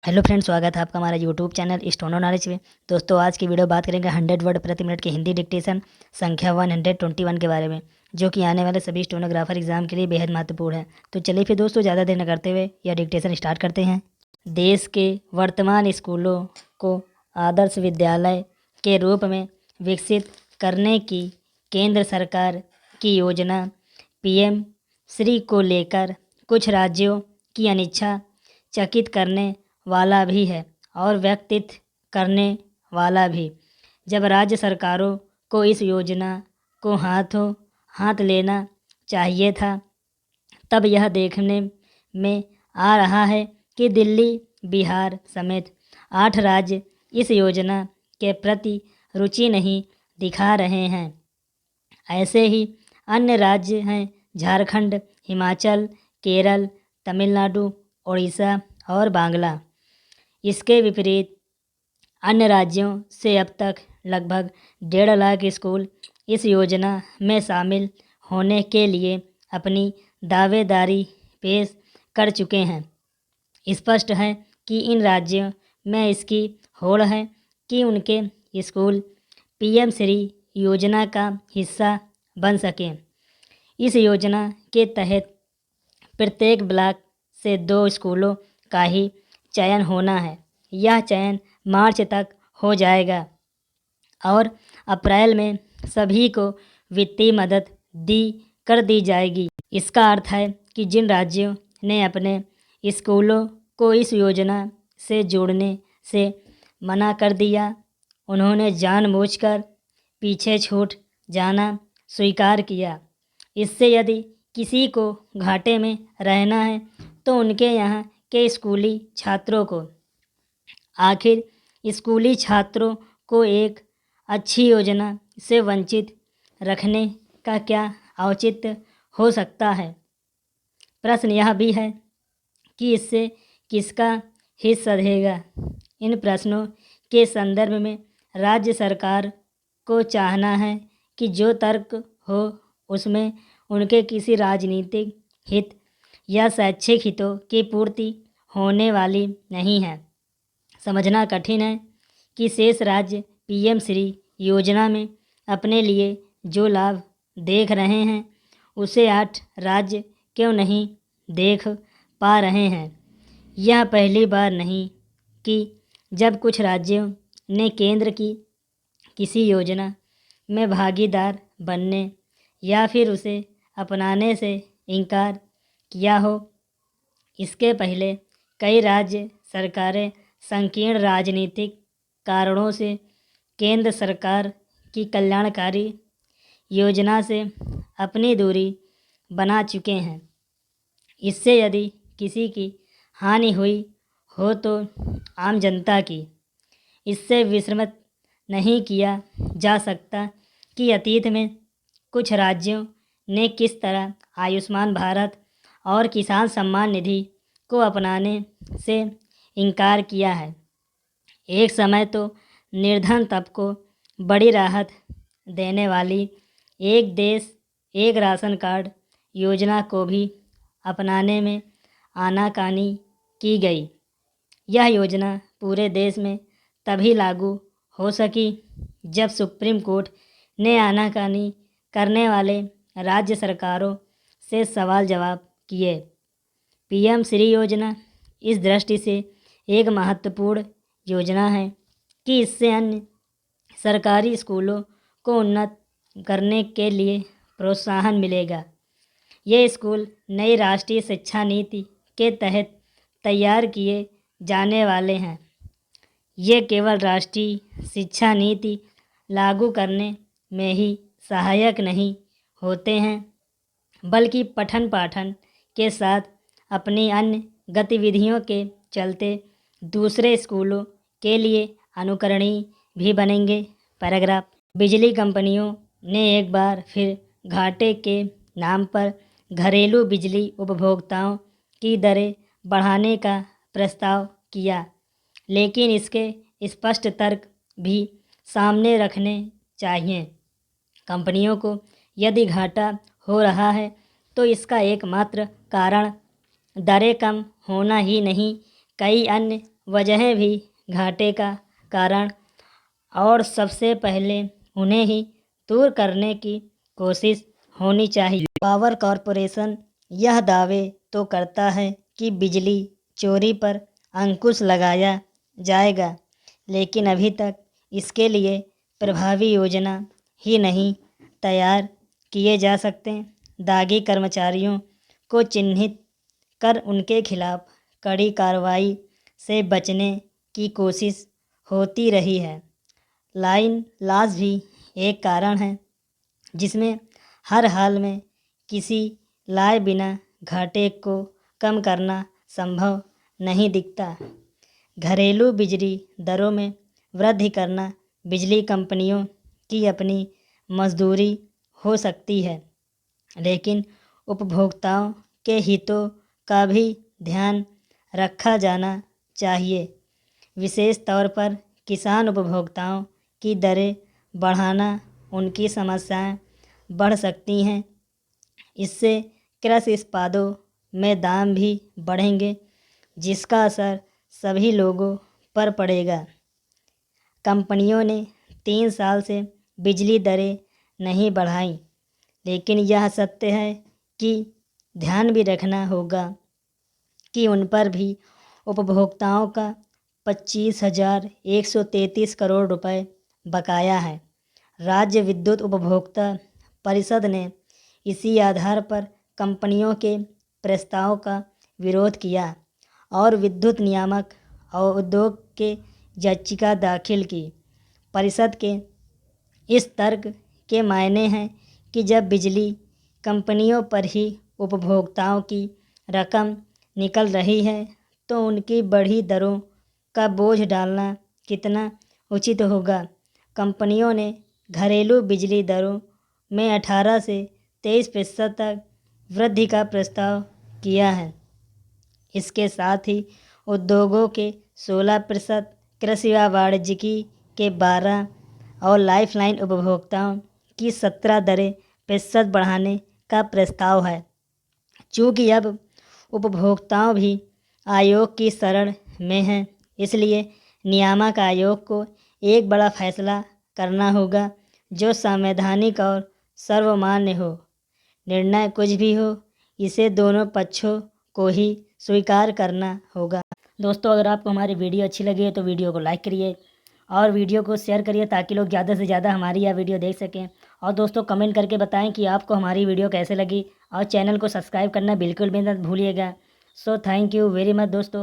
Hello friends, स्वागत है आपका हमारा यूट्यूब चैनल स्टोनो नॉलेज में। दोस्तों, आज की वीडियो बात करेंगे 100 वर्ड प्रति मिनट की हिंदी डिक्टेशन संख्या 121 के बारे में, जो कि आने वाले सभी स्टोनोग्राफर एग्जाम के लिए बेहद महत्वपूर्ण है। तो चलिए फिर दोस्तों, ज़्यादा देर न करते हुए यह डिक्टेशन स्टार्ट करते हैं। देश के वर्तमान स्कूलों को आदर्श विद्यालय के रूप में विकसित करने की केंद्र सरकार की योजना पीएम श्री को लेकर कुछ राज्यों की अनिच्छा चकित करने वाला भी है और व्यक्तित करने वाला भी। जब राज्य सरकारों को इस योजना को हाथों हाथ लेना चाहिए था, तब यह देखने में आ रहा है कि दिल्ली, बिहार समेत 8 राज्य इस योजना के प्रति रुचि नहीं दिखा रहे हैं। ऐसे ही अन्य राज्य हैं झारखंड, हिमाचल, केरल, तमिलनाडु, उड़ीसा और बांग्ला। इसके विपरीत अन्य राज्यों से अब तक लगभग 1.5 लाख स्कूल इस योजना में शामिल होने के लिए अपनी दावेदारी पेश कर चुके हैं। स्पष्ट है कि इन राज्यों में इसकी होड़ है कि उनके स्कूल पीएम श्री योजना का हिस्सा बन सकें। इस योजना के तहत प्रत्येक ब्लॉक से 2 स्कूलों का ही चयन होना है। यह चयन मार्च तक हो जाएगा और अप्रैल में सभी को वित्तीय मदद कर दी जाएगी। इसका अर्थ है कि जिन राज्यों ने अपने स्कूलों को इस योजना से जोड़ने से मना कर दिया, उन्होंने जानबूझकर पीछे छूट जाना स्वीकार किया। इससे यदि किसी को घाटे में रहना है तो उनके यहाँ के स्कूली छात्रों को। आखिर स्कूली छात्रों को एक अच्छी योजना से वंचित रखने का क्या औचित्य हो सकता है? प्रश्न यह भी है कि इससे किसका हित सधेगा। इन प्रश्नों के संदर्भ में राज्य सरकार को चाहना है कि जो तर्क हो उसमें उनके किसी राजनीतिक हित या शैक्षिक हितों की पूर्ति होने वाली नहीं है। समझना कठिन है कि शेष राज्य पीएम श्री योजना में अपने लिए जो लाभ देख रहे हैं, उसे 8 राज्य क्यों नहीं देख पा रहे हैं। यह पहली बार नहीं कि जब कुछ राज्यों ने केंद्र की किसी योजना में भागीदार बनने या फिर उसे अपनाने से इनकार किया हो। इसके पहले कई राज्य सरकारें संकीर्ण राजनीतिक कारणों से केंद्र सरकार की कल्याणकारी योजना से अपनी दूरी बना चुके हैं। इससे यदि किसी की हानि हुई हो तो आम जनता की। इससे विस्मृत नहीं किया जा सकता कि अतीत में कुछ राज्यों ने किस तरह आयुष्मान भारत और किसान सम्मान निधि को अपनाने से इनकार किया है। एक समय तो निर्धन तबको बड़ी राहत देने वाली एक देश एक राशन कार्ड योजना को भी अपनाने में आनाकानी की गई। यह योजना पूरे देश में तभी लागू हो सकी जब सुप्रीम कोर्ट ने आनाकानी करने वाले राज्य सरकारों से सवाल जवाब किए। पीएम श्री योजना इस दृष्टि से एक महत्वपूर्ण योजना है कि इससे अन्य सरकारी स्कूलों को उन्नत करने के लिए प्रोत्साहन मिलेगा। ये स्कूल नई राष्ट्रीय शिक्षा नीति के तहत तैयार किए जाने वाले हैं। ये केवल राष्ट्रीय शिक्षा नीति लागू करने में ही सहायक नहीं होते हैं, बल्कि पठन पाठन के साथ अपनी अन्य गतिविधियों के चलते दूसरे स्कूलों के लिए अनुकरणीय भी बनेंगे। पैराग्राफ। बिजली कंपनियों ने एक बार फिर घाटे के नाम पर घरेलू बिजली उपभोक्ताओं की दरें बढ़ाने का प्रस्ताव किया, लेकिन इसके स्पष्ट तर्क भी सामने रखने चाहिए। कंपनियों को यदि घाटा हो रहा है तो इसका एकमात्र कारण दरें कम होना ही नहीं, कई अन्य वजह भी घाटे का कारण और सबसे पहले उन्हें ही दूर करने की कोशिश होनी चाहिए। पावर कॉरपोरेशन यह दावे तो करता है कि बिजली चोरी पर अंकुश लगाया जाएगा, लेकिन अभी तक इसके लिए प्रभावी योजना ही नहीं तैयार किए जा सकते। दागी कर्मचारियों को चिन्हित कर उनके खिलाफ कड़ी कार्रवाई से बचने की कोशिश होती रही है। लाइन लॉस भी एक कारण है जिसमें हर हाल में किसी लाए बिना घाटे को कम करना संभव नहीं दिखता। घरेलू बिजली दरों में वृद्धि करना बिजली कंपनियों की अपनी मजदूरी हो सकती है, लेकिन उपभोक्ताओं के हितों का भी ध्यान रखा जाना चाहिए। विशेष तौर पर किसान उपभोक्ताओं की दरें बढ़ाना उनकी समस्याएं बढ़ सकती हैं। इससे कृषि उत्पादों में दाम भी बढ़ेंगे, जिसका असर सभी लोगों पर पड़ेगा। कंपनियों ने 3 साल से बिजली दरें नहीं बढ़ाई, लेकिन यह सत्य है कि ध्यान भी रखना होगा कि उन पर भी उपभोक्ताओं का 25,133 करोड़ रुपए बकाया है। राज्य विद्युत उपभोक्ता परिषद ने इसी आधार पर कंपनियों के प्रस्ताव का विरोध किया और विद्युत नियामक और उद्योग के याचिका दाखिल की। परिषद के इस तर्क के मायने हैं कि जब बिजली कंपनियों पर ही उपभोक्ताओं की रकम निकल रही है, तो उनकी बढ़ी दरों का बोझ डालना कितना उचित होगा। कंपनियों ने घरेलू बिजली दरों में 18 से 23% तक वृद्धि का प्रस्ताव किया है। इसके साथ ही उद्योगों के 16%, कृषि व वाणिज्यिकी के 12 और लाइफलाइन उपभोक्ताओं की 17 दरें प्रतिशत बढ़ाने का प्रस्ताव है। चूँकि अब उपभोक्ताओं भी आयोग की शरण में हैं, इसलिए नियामक आयोग को एक बड़ा फैसला करना होगा जो संवैधानिक और सर्वमान्य हो। निर्णय कुछ भी हो, इसे दोनों पक्षों को ही स्वीकार करना होगा। दोस्तों, अगर आपको हमारी वीडियो अच्छी लगी है तो वीडियो को लाइक करिए और वीडियो को शेयर करिए ताकि लोग ज़्यादा से ज़्यादा हमारी यह वीडियो देख सकें। और दोस्तों, कमेंट करके बताएं कि आपको हमारी वीडियो कैसे लगी और चैनल को सब्सक्राइब करना बिल्कुल भी मत भूलिएगा। So thank you very much दोस्तों।